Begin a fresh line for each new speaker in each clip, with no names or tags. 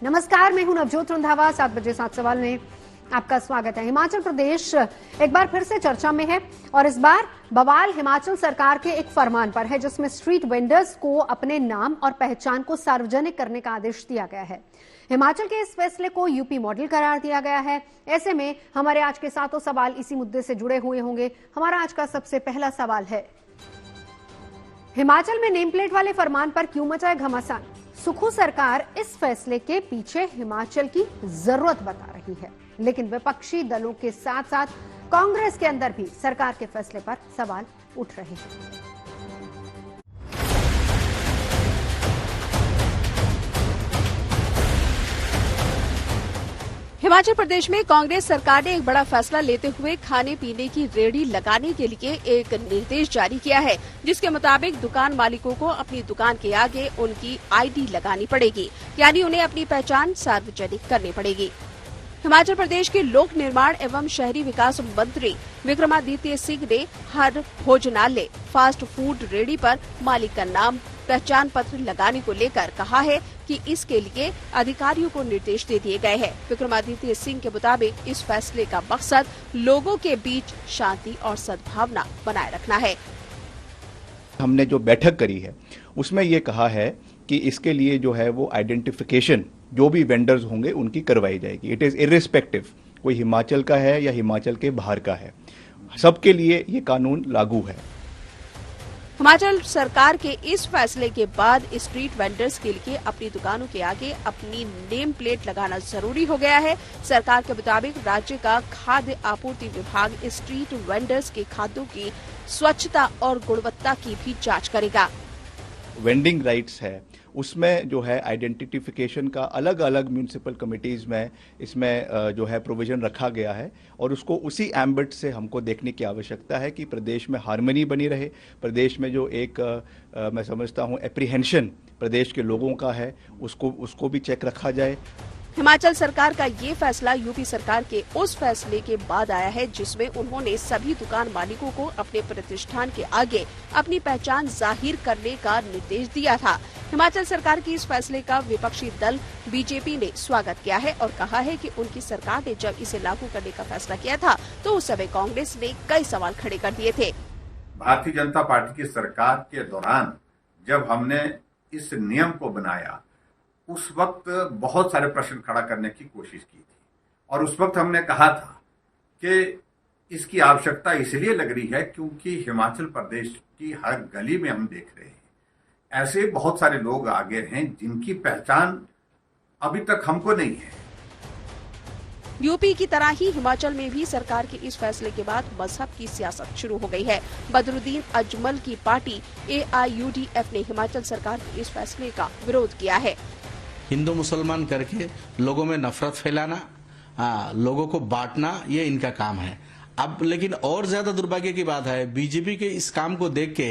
नमस्कार, मैं हूं नवजोत रंधावा। 7 बजे 7 सवाल में आपका स्वागत है। हिमाचल प्रदेश एक बार फिर से चर्चा में है और इस बार बवाल हिमाचल सरकार के एक फरमान पर है जिसमें स्ट्रीट वेंडर्स को अपने नाम और पहचान को सार्वजनिक करने का आदेश दिया गया है। हिमाचल के इस फैसले को यूपी मॉडल करार दिया गया है। ऐसे में हमारे आज के 7 सवाल इसी मुद्दे से जुड़े हुए होंगे। हमारा आज का सबसे पहला सवाल है, हिमाचल में नेम प्लेट वाले फरमान पर क्यों मचा है घमासान? सुखू सरकार इस फैसले के पीछे हिमाचल की जरूरत बता रही है, लेकिन विपक्षी दलों के साथ साथ कांग्रेस के अंदर भी सरकार के फैसले पर सवाल उठ रहे हैं।
हिमाचल प्रदेश में कांग्रेस सरकार ने एक बड़ा फैसला लेते हुए खाने पीने की रेहड़ी लगाने के लिए एक निर्देश जारी किया है, जिसके मुताबिक दुकान मालिकों को अपनी दुकान के आगे उनकी आईडी लगानी पड़ेगी, यानी उन्हें अपनी पहचान सार्वजनिक करनी पड़ेगी। हिमाचल प्रदेश के लोक निर्माण एवं शहरी विकास मंत्री विक्रमादित्य सिंह ने हर भोजनालय, फास्ट फूड रेहड़ी पर मालिक का नाम, पहचान पत्र लगाने को लेकर कहा है कि इसके लिए अधिकारियों को निर्देश दे दिए गए हैं। विक्रमादित्य सिंह के मुताबिक इस फैसले का मकसद लोगों के बीच शांति और सद्भावना बनाए रखना है।
हमने जो बैठक करी है उसमें ये कहा है कि इसके लिए जो है वो आइडेंटिफिकेशन जो भी वेंडर्स होंगे उनकी करवाई जाएगी। इट इज इर्रिस्पेक्टिव कोई हिमाचल का है या हिमाचल के बाहर का है, सबके लिए ये कानून लागू है।
हिमाचल सरकार के इस फैसले के बाद स्ट्रीट वेंडर्स के लिए अपनी दुकानों के आगे अपनी नेम प्लेट लगाना जरूरी हो गया है। सरकार के मुताबिक राज्य का खाद्य आपूर्ति विभाग स्ट्रीट वेंडर्स के खाद्यों की स्वच्छता और गुणवत्ता की भी जांच करेगा।
वेंडिंग राइट्स है, उसमें जो है आइडेंटिफिकेशन का अलग अलग म्यूनिसिपल कमिटीज में इसमें जो है प्रोविजन रखा गया है और उसको उसी एम्बिट से हमको देखने की आवश्यकता है कि प्रदेश में हार्मनी बनी रहे। प्रदेश में जो एक मैं समझता हूँ एप्रीहेंशन प्रदेश के लोगों का है उसको भी चेक रखा जाए।
हिमाचल सरकार का ये फैसला यूपी सरकार के उस फैसले के बाद आया है जिसमें उन्होंने सभी दुकान मालिकों को अपने प्रतिष्ठान के आगे अपनी पहचान जाहिर करने का निर्देश दिया था। हिमाचल सरकार की इस फैसले का विपक्षी दल बीजेपी ने स्वागत किया है और कहा है कि उनकी सरकार ने जब इसे लागू करने का फैसला किया था तो उस समय कांग्रेस ने कई सवाल खड़े कर दिए थे।
भारतीय जनता पार्टी की सरकार के दौरान जब हमने इस नियम को बनाया उस वक्त बहुत सारे प्रश्न खड़ा करने की कोशिश की थी और उस वक्त हमने कहा था कि इसकी आवश्यकता इसलिए लग रही है क्योंकि हिमाचल प्रदेश की हर गली में हम देख रहे हैं ऐसे बहुत सारे लोग आगे हैं जिनकी पहचान अभी तक हमको नहीं है।
यूपी की तरह ही हिमाचल में भी सरकार के इस फैसले के बाद मजहब की सियासत शुरू हो गई है। बदरुद्दीन अजमल की पार्टी AIUDF ने हिमाचल सरकार के इस फैसले का विरोध किया है।
हिंदू मुसलमान करके लोगों में नफरत फैलाना, लोगों को बांटना, ये इनका काम है। अब लेकिन और ज्यादा दुर्भाग्य की बात है, बीजेपी के इस काम को देख के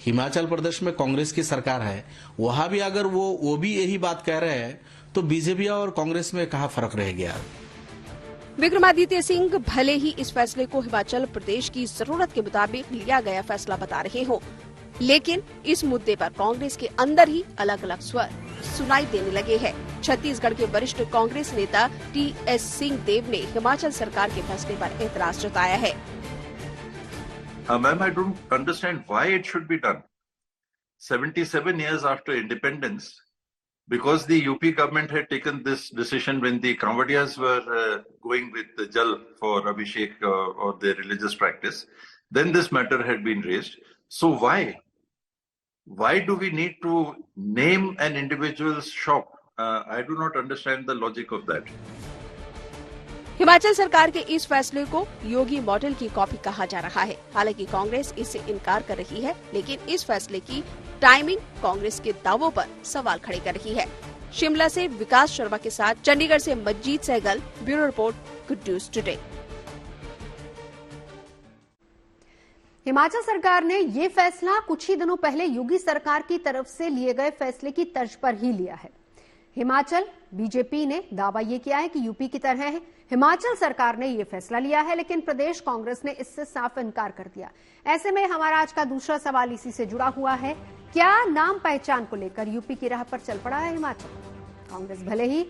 हिमाचल प्रदेश में कांग्रेस की सरकार है, वहां भी अगर वो भी यही बात कह रहे हैं तो बीजेपी और कांग्रेस में कहाँ फर्क रह गया।
विक्रमादित्य सिंह भले ही इस फैसले को हिमाचल प्रदेश की जरूरत के मुताबिक लिया गया फैसला बता रहे हो, लेकिन इस मुद्दे पर कांग्रेस के अंदर ही अलग अलग स्वर सुनाई देने लगे हैं। छत्तीसगढ़ के वरिष्ठ कांग्रेस नेता TS सिंहदेव ने हिमाचल सरकार के फैसले पर एतराज जताया है।
Ma'am, I don't understand why it should be done. 77 years after independence, because the UP government had taken this decision when the Kanwadiyas were going with the Jal for Abhishek or their religious practice, then this matter had been raised. So why? Why do we need to name an individual's shop? I do not understand the logic of that.
Himachal सरकार के इस फैसले को योगी model की copy कहा जा रहा है। हालांकि कांग्रेस इससे इनकार कर रही है, लेकिन इस फैसले की टाइमिंग कांग्रेस के दावों पर सवाल खड़े कर रही है। शिमला से विकास शर्मा के साथ चंडीगढ़ से Majid Sehgal, bureau report, good news today.
Himachal सरकार ने ये फैसला कुछ ही दिनों पहले योगी सरकार की तरफ से लिए गए फैसले की तर्ज पर ही लिया है। हिमाचल बीजेपी ने दावा ये किया है कि यूपी की तरह है। हिमाचल सरकार ने ये फैसला लिया है, लेकिन प्रदेश कांग्रेस ने इससे साफ इनकार कर दिया। ऐसे में हमारा आज का दूसरा सवाल इसी से जुड़ा हुआ है, क्या नाम पहचान को लेकर यूपी की राह पर चल पड़ा है हिमाचल? कांग्रेस भले ही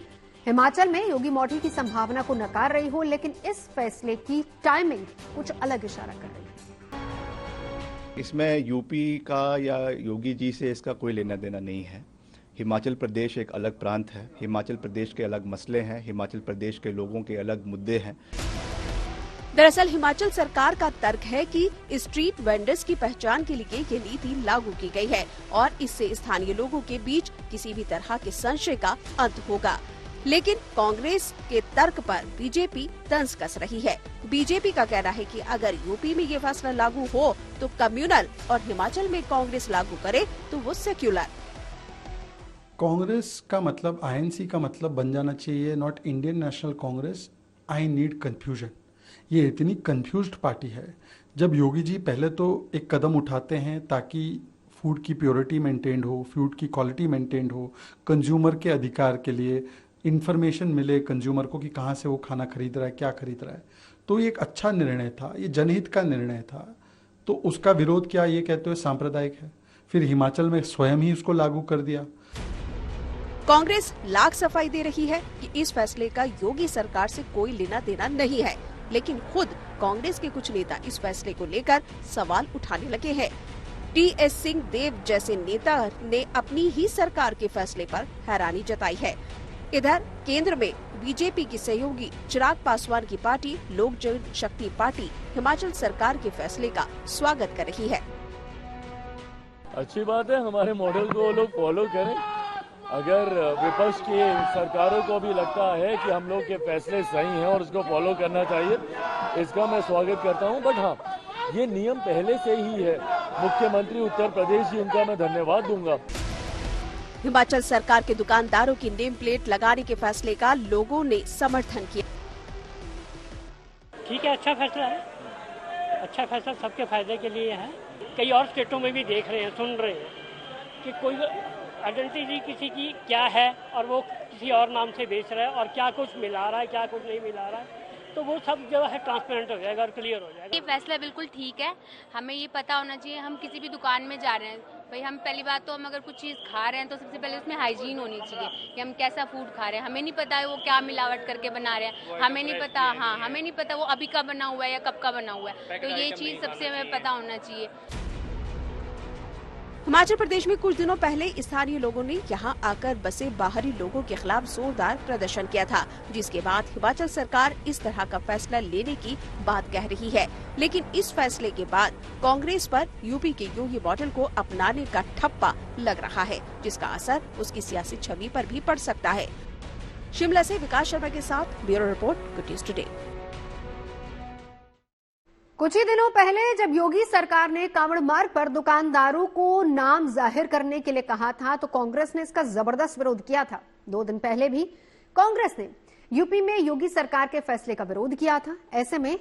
हिमाचल में योगी मॉडल की संभावना को नकार रही हो, लेकिन इस फैसले की टाइमिंग कुछ अलग इशारा कर रही है।
इसमें यूपी का या योगी जी से इसका कोई लेना देना नहीं है। हिमाचल प्रदेश एक अलग प्रांत है, हिमाचल प्रदेश के अलग मसले हैं, हिमाचल प्रदेश के लोगों के अलग मुद्दे हैं।
दरअसल हिमाचल सरकार का तर्क है कि स्ट्रीट वेंडर्स की पहचान के लिए ये नीति लागू की गई है और इससे स्थानीय लोगों के बीच किसी भी तरह के संशय का अंत होगा। लेकिन कांग्रेस के तर्क पर बीजेपी तंज कस रही है। बीजेपी का कहना है कि अगर यूपी में ये फैसला लागू हो तो कम्युनल और हिमाचल में कांग्रेस लागू करे तो वो सेक्युलर।
कांग्रेस का मतलब आईएनसी का मतलब बन जाना चाहिए not Indian national Congress. I need confusion. ये इतनी कंफ्यूज्ड पार्टी है। जब योगी जी पहले तो एक कदम उठाते हैं ताकि फूड की प्योरिटी मेंटेन हो, फूड की क्वालिटी मेंटेन हो, कंज्यूमर के अधिकार के लिए इंफॉर्मेशन मिले कंज्यूमर को कि कहाँ से वो खाना खरीद रहा है, क्या खरीद रहा है, तो ये एक अच्छा निर्णय था, ये जनहित का निर्णय था। तो उसका विरोध किया, ये कहते हुए सांप्रदायिक है। फिर हिमाचल में स्वयं ही उसको लागू कर दिया।
कांग्रेस लाख सफाई दे रही है कि इस फैसले का योगी सरकार से कोई लेना देना नहीं है, लेकिन खुद कांग्रेस के कुछ नेता इस फैसले को लेकर सवाल उठाने लगे हैं। टी.एस. सिंह देव जैसे नेता ने अपनी ही सरकार के फैसले पर हैरानी जताई है। इधर केंद्र में बीजेपी की सहयोगी चिराग पासवान की पार्टी लोक जनशक्ति पार्टी हिमाचल सरकार के फैसले का स्वागत कर रही है।
अच्छी बात है, हमारे मॉडल को लोग फॉलो करें। अगर विपक्ष की सरकारों को भी लगता है कि हम लोग के फैसले सही हैं और उसको फॉलो करना चाहिए, इसका मैं स्वागत करता हूं। बट हाँ, ये नियम पहले से ही है। मुख्यमंत्री उत्तर प्रदेश जी, उनका मैं धन्यवाद दूंगा।
हिमाचल सरकार के दुकानदारों की नेम प्लेट लगाने के फैसले का लोगों ने समर्थन किया।
ठीक है, अच्छा फैसला है। अच्छा फैसला सबके फायदे के लिए है। कई और स्टेटों में भी देख रहे हैं, सुन रहे हैं कि कोई आइडेंटिटी किसी की क्या है और वो किसी और नाम से बेच रहा है और क्या कुछ मिला रहा है, क्या कुछ नहीं मिला रहा है, तो वो सब जो है ट्रांसपेरेंट हो जाएगा और क्लियर हो जाएगा।
ये फैसला बिल्कुल ठीक है। हमें ये पता होना चाहिए, हम किसी भी दुकान में जा रहे हैं भाई, हम पहली बात तो हम अगर कुछ चीज़ खा रहे हैं तो सबसे पहले उसमें हाइजीन होनी चाहिए कि हम कैसा फूड खा रहे हैं। हमें नहीं पता है वो क्या मिलावट करके बना रहे हैं, हमें नहीं पता। हाँ, हमें नहीं पता वो अभी का बना हुआ है या कब का बना हुआ है, तो ये चीज़ सबसे हमें पता होना चाहिए।
हिमाचल प्रदेश में कुछ दिनों पहले स्थानीय लोगों ने यहां आकर बसे बाहरी लोगों के खिलाफ जोरदार प्रदर्शन किया था, जिसके बाद हिमाचल सरकार इस तरह का फैसला लेने की बात कह रही है। लेकिन इस फैसले के बाद कांग्रेस पर यूपी के योगी मॉडल को अपनाने का ठप्पा लग रहा है, जिसका असर उसकी सियासी छवि पर भी पड़ सकता है। शिमला से विकास शर्मा के साथ bureau report, good news today.
कुछ ही दिनों पहले जब योगी सरकार ने कांवड़ मार्ग पर दुकानदारों को नाम जाहिर करने के लिए कहा था तो कांग्रेस ने इसका जबरदस्त विरोध किया था। 2 दिन पहले भी कांग्रेस ने यूपी में योगी सरकार के फैसले का विरोध किया था। ऐसे में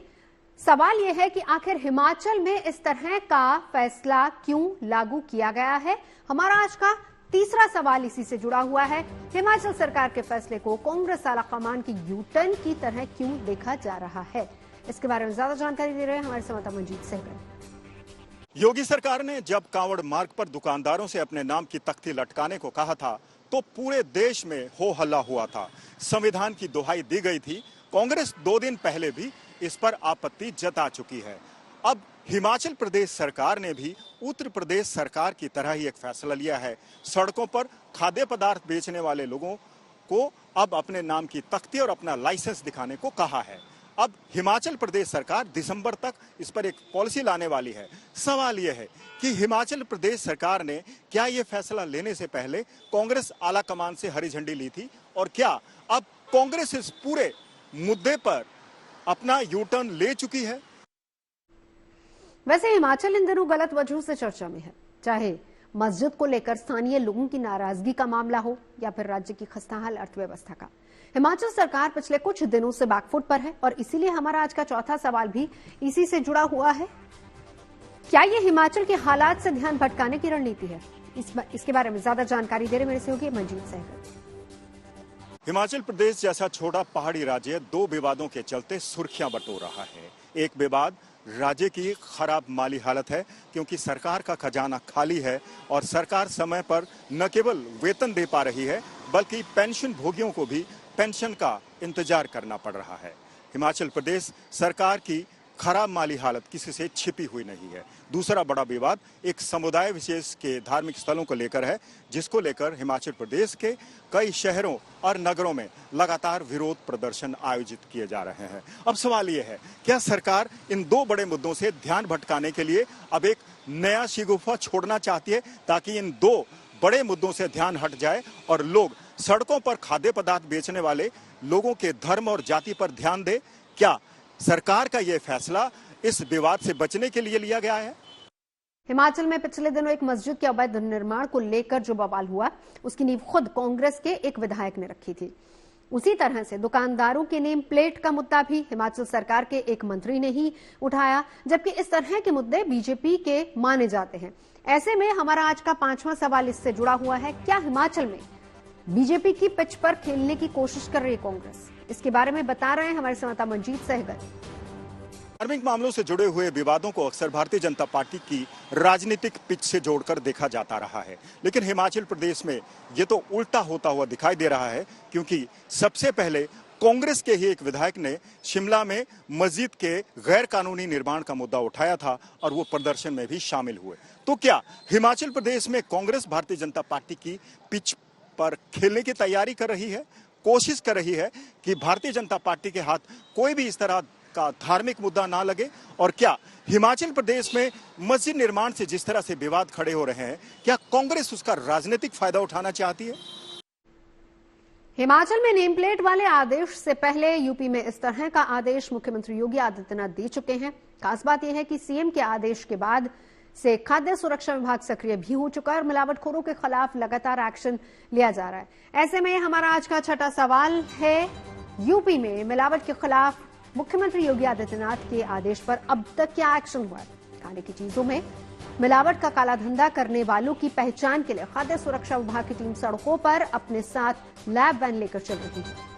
सवाल यह है कि आखिर हिमाचल में इस तरह का फैसला क्यों लागू किया गया है। हमारा आज का तीसरा सवाल इसी से जुड़ा हुआ है। हिमाचल सरकार के फैसले को कांग्रेस आलाकमान की यू-टर्न की तरह क्यों देखा जा रहा है, इसके बारे में ज्यादा जानकारी दे रहे हैं हमारे संवाददाता मंजीत सहगल।
योगी सरकार ने जब कांवड़ मार्ग पर दुकानदारों से अपने नाम की तख्ती लटकाने को कहा था तो पूरे देश में हो हल्ला हुआ था, संविधान की दुहाई दी गई थी। कांग्रेस 2 दिन पहले भी इस पर आपत्ति जता चुकी है। अब हिमाचल प्रदेश सरकार ने भी उत्तर प्रदेश सरकार की तरह ही एक फैसला लिया है। सड़कों पर खाद्य पदार्थ बेचने वाले लोगों को अब अपने नाम की तख्ती और अपना लाइसेंस दिखाने को कहा है। अब हिमाचल प्रदेश सरकार दिसंबर तक इस पर एक पॉलिसी लाने वाली है। सवाल यह है कि हिमाचल प्रदेश सरकार ने क्या ये फैसला लेने से पहले कांग्रेस आला कमान से हरी झंडी ली थी और क्या अब कांग्रेस इस पूरे मुद्दे पर अपना यू टर्न ले चुकी है।
वैसे हिमाचल इन दिनों गलत वजहों से चर्चा में है, चाहे मस्जिद को लेकर स्थानीय लोगों की नाराजगी का मामला हो या फिर राज्य की खस्ताहाल अर्थव्यवस्था का। हिमाचल सरकार पिछले कुछ दिनों से बैकफुट पर है और इसीलिए हमारा आज का चौथा सवाल भी इसी से जुड़ा हुआ है। क्या ये हिमाचल के हालात से ध्यान भटकाने की रणनीति है? इसके बारे में ज्यादा जानकारी दे रहे मेरे सहयोगी मंजीत सहगल।
हिमाचल प्रदेश जैसा छोटा पहाड़ी राज्य 2 विवादों के चलते सुर्खियां बटोर रहा है। एक विवाद राज्य की खराब माली हालत है क्योंकि सरकार का खजाना खाली है और सरकार समय पर न केवल वेतन दे पा रही है बल्कि पेंशन भोगियों को भी पेंशन का इंतजार करना पड़ रहा है। हिमाचल प्रदेश सरकार की खराब माली हालत किसी से छिपी हुई नहीं है। दूसरा बड़ा विवाद एक समुदाय विशेष के धार्मिक स्थलों को लेकर है, जिसको लेकर हिमाचल प्रदेश के कई शहरों और नगरों में लगातार विरोध प्रदर्शन आयोजित किए जा रहे हैं। अब सवाल ये है, क्या सरकार इन दो बड़े मुद्दों से ध्यान भटकाने के लिए अब एक नया शिगुफा छोड़ना चाहती है, ताकि इन दो बड़े मुद्दों से ध्यान हट जाए और लोग सड़कों पर खाद्य पदार्थ बेचने वाले लोगों के धर्म और जाति पर ध्यान दे? क्या सरकार का यह फैसला इस विवाद से बचने के लिए लिया गया है?
हिमाचल में पिछले दिनों एक मस्जिद के अवैध निर्माण को लेकर जो बवाल हुआ, उसकी नींव खुद कांग्रेस के एक विधायक ने रखी थी। उसी तरह से दुकानदारों के नेम प्लेट का मुद्दा भी हिमाचल सरकार के एक मंत्री ने ही उठाया, जबकि इस तरह के मुद्दे बीजेपी के माने जाते हैं। ऐसे में हमारा आज का 5वां सवाल इससे जुड़ा हुआ है, क्या हिमाचल में बीजेपी की पिच पर खेलने की कोशिश कर रही है कांग्रेस? इसके बारे में बता रहे हैं हमारे संवाददाता मंजीत सहगल।
धार्मिक मामलों से जुड़े हुए विवादों को अक्सर भारतीय जनता पार्टी की राजनीतिक पिच से जोड़कर देखा जाता रहा है, लेकिन हिमाचल प्रदेश में ये तो उल्टा होता हुआ दिखाई दे रहा है, क्योंकि सबसे पहले कांग्रेस के ही एक विधायक ने शिमला में मस्जिद के गैर कानूनी निर्माण का मुद्दा उठाया था और वो प्रदर्शन में भी शामिल हुए। तो क्या हिमाचल प्रदेश में कांग्रेस भारतीय जनता पार्टी की पिच पर खेलने की तैयारी कर रही है, कोशिश कर रही है कि भारतीय जनता पार्टी के हाथ कोई भी इस तरह का धार्मिक मुद्दा ना लगे? और क्या हिमाचल प्रदेश में मस्जिद निर्माण से जिस तरह से विवाद खड़े हो रहे हैं, क्या कांग्रेस उसका राजनीतिक फायदा उठाना चाहती है?
हिमाचल में नेम प्लेट वाले आदेश से पहले यूपी में इस तरह का आदेश मुख्यमंत्री योगी आदित्यनाथ दे चुके हैं। खास बात यह है कि सीएम के आदेश के बाद से खाद्य सुरक्षा विभाग सक्रिय भी हो चुका है और मिलावटखोरों के खिलाफ लगातार एक्शन लिया जा रहा है। ऐसे में हमारा आज का छठा सवाल है, यूपी में मिलावट के खिलाफ मुख्यमंत्री योगी आदित्यनाथ के आदेश पर अब तक क्या एक्शन हुआ है? खाने की चीजों में मिलावट का काला धंधा करने वालों की पहचान के लिए खाद्य सुरक्षा विभाग की टीम सड़कों पर अपने साथ लैब वैन लेकर चल रही है।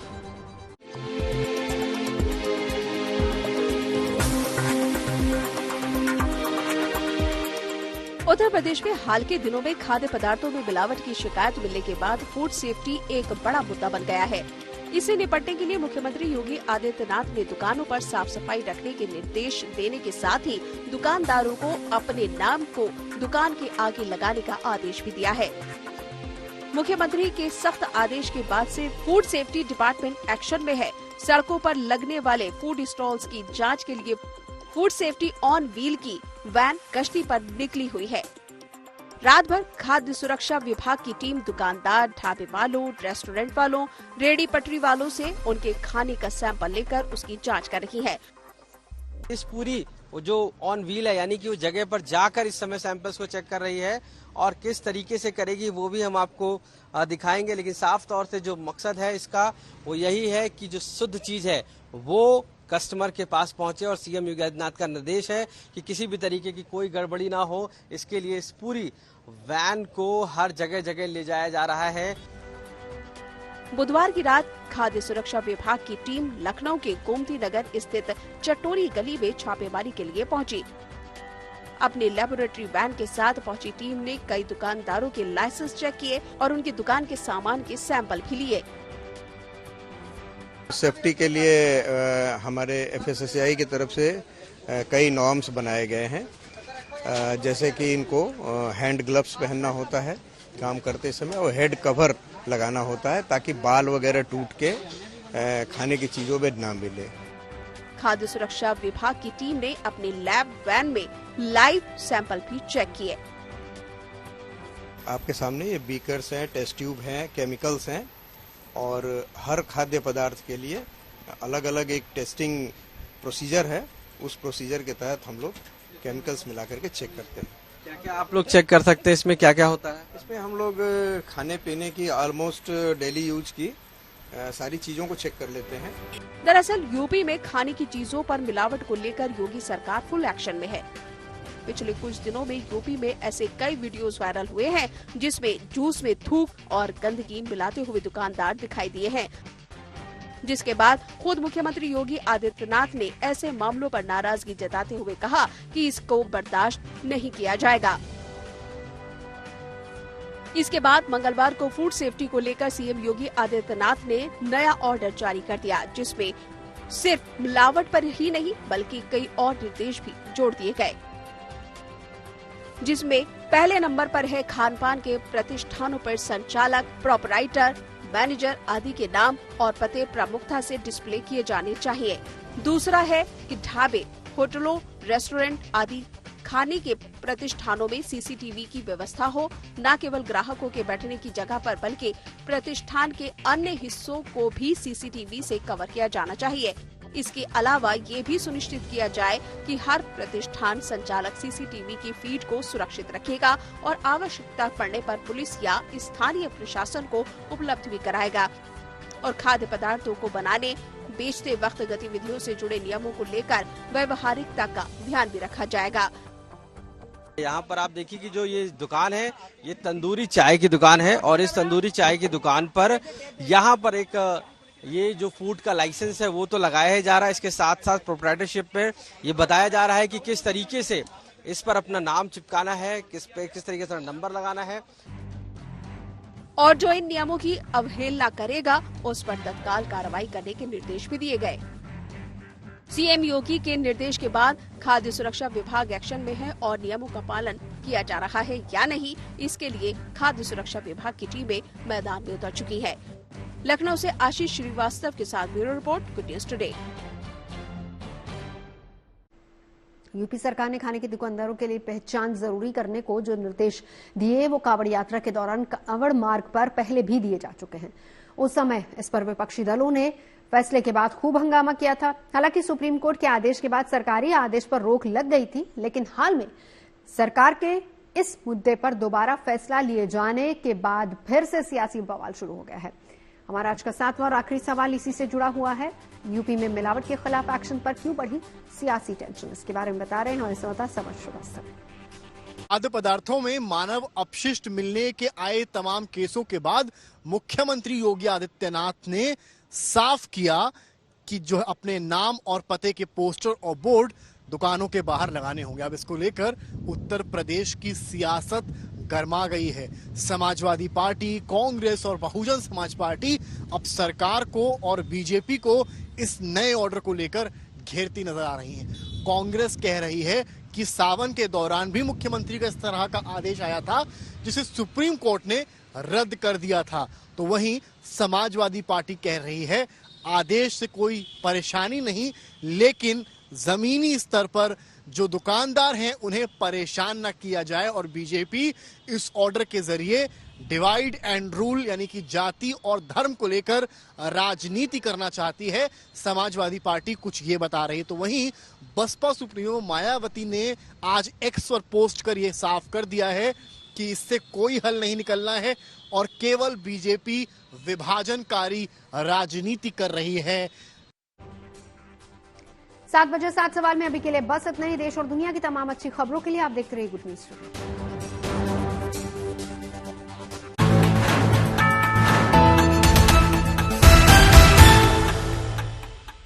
उत्तर प्रदेश में हाल के दिनों में खाद्य पदार्थों में मिलावट की शिकायत मिलने के बाद फूड सेफ्टी एक बड़ा मुद्दा बन गया है। इससे निपटने के लिए मुख्यमंत्री योगी आदित्यनाथ ने दुकानों पर साफ सफाई रखने के निर्देश देने के साथ ही दुकानदारों को अपने नाम को दुकान के आगे लगाने का आदेश भी दिया है। मुख्यमंत्री के सख्त आदेश के बाद से फूड सेफ्टी डिपार्टमेंट एक्शन में है। सड़कों पर लगने वाले फूड स्टॉल्स की जांच के लिए फूड सेफ्टी ऑन व्हील की वैन गश्ती पर निकली हुई है। रात भर खाद्य सुरक्षा विभाग की टीम दुकानदार, ढाबे वालों, रेस्टोरेंट वालों, रेहड़ी पटरी वालों से उनके खाने का सैंपल लेकर उसकी जांच कर रही है।
इस पूरी जो ऑन व्हील है, यानी कि वो जगह पर जाकर इस समय सैंपल्स को चेक कर रही है और किस तरीके से करेगी वो भी हम आपको दिखाएंगे। लेकिन साफ तौर से जो मकसद है इसका वो यही है कि जो शुद्ध चीज है वो कस्टमर के पास पहुंचे और सीएम योगी आदित्यनाथ का निर्देश है कि किसी भी तरीके की कोई गड़बड़ी ना हो। इसके लिए इस पूरी वैन को हर जगह जगह ले जाया जा रहा है।
बुधवार की रात खाद्य सुरक्षा विभाग की टीम लखनऊ के गोमती नगर स्थित चटोरी गली में छापेमारी के लिए पहुंची। अपनी लेबोरेटरी वैन के साथ पहुंची टीम ने कई दुकानदारों के लाइसेंस चेक किए और उनकी दुकान के सामान के सैंपल भी लिए।
सेफ्टी के लिए हमारे FSSAI की तरफ से कई नॉर्म्स बनाए गए हैं, जैसे कि इनको हैंड ग्लव्स पहनना होता है काम करते समय और हेड कवर लगाना होता है ताकि बाल वगैरह टूट के खाने की चीजों में ना मिले।
खाद्य सुरक्षा विभाग की टीम ने अपनी लैब वैन में लाइव सैंपल भी चेक किए।
आपके सामने ये बीकर्स हैं, टेस्ट ट्यूब हैं, केमिकल्स हैं और हर खाद्य पदार्थ के लिए अलग अलग एक टेस्टिंग प्रोसीजर है। उस प्रोसीजर के तहत हम लोग केमिकल्स मिला करके चेक करते हैं।
क्या क्या आप लोग चेक कर सकते हैं? इसमें क्या क्या होता है?
इसमें हम लोग खाने पीने की ऑलमोस्ट डेली यूज की सारी चीजों को चेक कर लेते हैं।
दरअसल यूपी में खाने की चीजों पर मिलावट को लेकर योगी सरकार फुल एक्शन में है। पिछले कुछ दिनों में यूपी में ऐसे कई वीडियोस वायरल हुए हैं जिसमें जूस में थूक और गंदगी मिलाते हुए दुकानदार दिखाई दिए हैं, जिसके बाद खुद मुख्यमंत्री योगी आदित्यनाथ ने ऐसे मामलों पर नाराजगी जताते हुए कहा कि इसको बर्दाश्त नहीं किया जाएगा। इसके बाद मंगलवार को फूड सेफ्टी को लेकर सीएम योगी आदित्यनाथ ने नया ऑर्डर जारी कर दिया, जिसमें सिर्फ मिलावट पर ही नहीं बल्कि कई और निर्देश भी जोड़ दिए गए, जिसमें पहले नंबर पर है खान पान के प्रतिष्ठानों पर संचालक, प्रोपराइटर, मैनेजर आदि के नाम और पते प्रमुखता से डिस्प्ले किए जाने चाहिए। दूसरा है कि ढाबे, होटलों, रेस्टोरेंट आदि खाने के प्रतिष्ठानों में सीसीटीवी की व्यवस्था हो, न केवल ग्राहकों के बैठने की जगह पर बल्कि प्रतिष्ठान के अन्य हिस्सों को भी सीसीटीवी से कवर किया जाना चाहिए। इसके अलावा ये भी सुनिश्चित किया जाए कि हर प्रतिष्ठान संचालक सीसीटीवी की फीड को सुरक्षित रखेगा और आवश्यकता पड़ने पर पुलिस या स्थानीय प्रशासन को उपलब्ध भी कराएगा। और खाद्य पदार्थों को बनाने, बेचते वक्त गतिविधियों से जुड़े नियमों को लेकर व्यवहारिकता का ध्यान भी रखा जाएगा।
यहाँ पर आप देखिए कि जो ये दुकान है, ये तंदूरी चाय की दुकान है और इस तंदूरी चाय की दुकान पर यहाँ पर एक ये जो फूड का लाइसेंस है वो तो लगाया जा रहा है। इसके साथ साथ प्रोप्राइटरशिप पे ये बताया जा रहा है कि किस तरीके से इस पर अपना नाम चिपकाना है, किस तरीके से नंबर लगाना है,
और जो इन नियमों की अवहेलना करेगा उस पर तत्काल कार्रवाई करने के निर्देश भी दिए गए। सीएम योगी के निर्देश के बाद खाद्य सुरक्षा विभाग एक्शन में है और नियमों का पालन किया जा रहा है या नहीं, इसके लिए खाद्य सुरक्षा विभाग की टीमें मैदान में उतर चुकी है। लखनऊ से आशीष श्रीवास्तव के साथ bureau report, good news today.
UP सरकार ने खाने की दुकानदारों के लिए पहचान जरूरी करने को जो निर्देश दिए वो कांवड़ यात्रा के दौरान कांवड़ मार्ग पर पहले भी दिए जा चुके हैं। उस समय इस पर विपक्षी दलों ने फैसले के बाद खूब हंगामा किया था। हालांकि सुप्रीम कोर्ट के आदेश के बाद सरकारी आदेश पर रोक लग गई थी, लेकिन हाल में सरकार के इस मुद्दे पर दोबारा फैसला लिए जाने के बाद फिर से सियासी बवाल शुरू हो गया है। हमारा आज का 7वां और आखिरी सवाल इसी से जुड़ा हुआ है। यूपी में मिलावट के खिलाफ एक्शन पर क्यों बढ़ी सियासी टेंशन, इसके बारे में बता रहे हैं हमारे संवाददाता समर श्रीवास्तव।
खाद्य पदार्थों में मानव अपशिष्ट मिलने के आए तमाम केसों के बाद मुख्यमंत्री योगी आदित्यनाथ ने साफ किया कि जो अपने नाम और पते के पोस्टर और बोर्ड दुकानों के बाहर लगाने होंगे। अब इसको लेकर उत्तर प्रदेश की सियासत गरमा गई है। समाजवादी पार्टी, कांग्रेस और बहुजन समाज पार्टी अब सरकार को और बीजेपी को इस नए ऑर्डर को लेकर घेरती नजर आ रही हैं। कांग्रेस कह रही है कि सावन के दौरान भी मुख्यमंत्री का इस तरह का आदेश आया था जिसे सुप्रीम कोर्ट ने रद्द कर दिया था। तो वहीं समाजवादी पार्टी कह रही है आदेश से कोई परेशानी नहीं, लेकिन जमीनी स्तर पर जो दुकानदार हैं उन्हें परेशान न किया जाए। और बीजेपी इस ऑर्डर के जरिए डिवाइड एंड रूल यानी कि जाति और धर्म को लेकर राजनीति करना चाहती है। समाजवादी पार्टी कुछ ये बता रही है। तो वहीं बसपा सुप्रीमो मायावती ने आज एक्स पर पोस्ट कर ये साफ कर दिया है कि इससे कोई हल नहीं निकलना है और केवल बीजेपी विभाजनकारी राजनीति कर रही है।
7 बजे 7 सवाल में अभी के लिए बस इतना ही। देश और दुनिया की तमाम अच्छी खबरों के लिए आप देखते रहिए गुड न्यूज टुडे।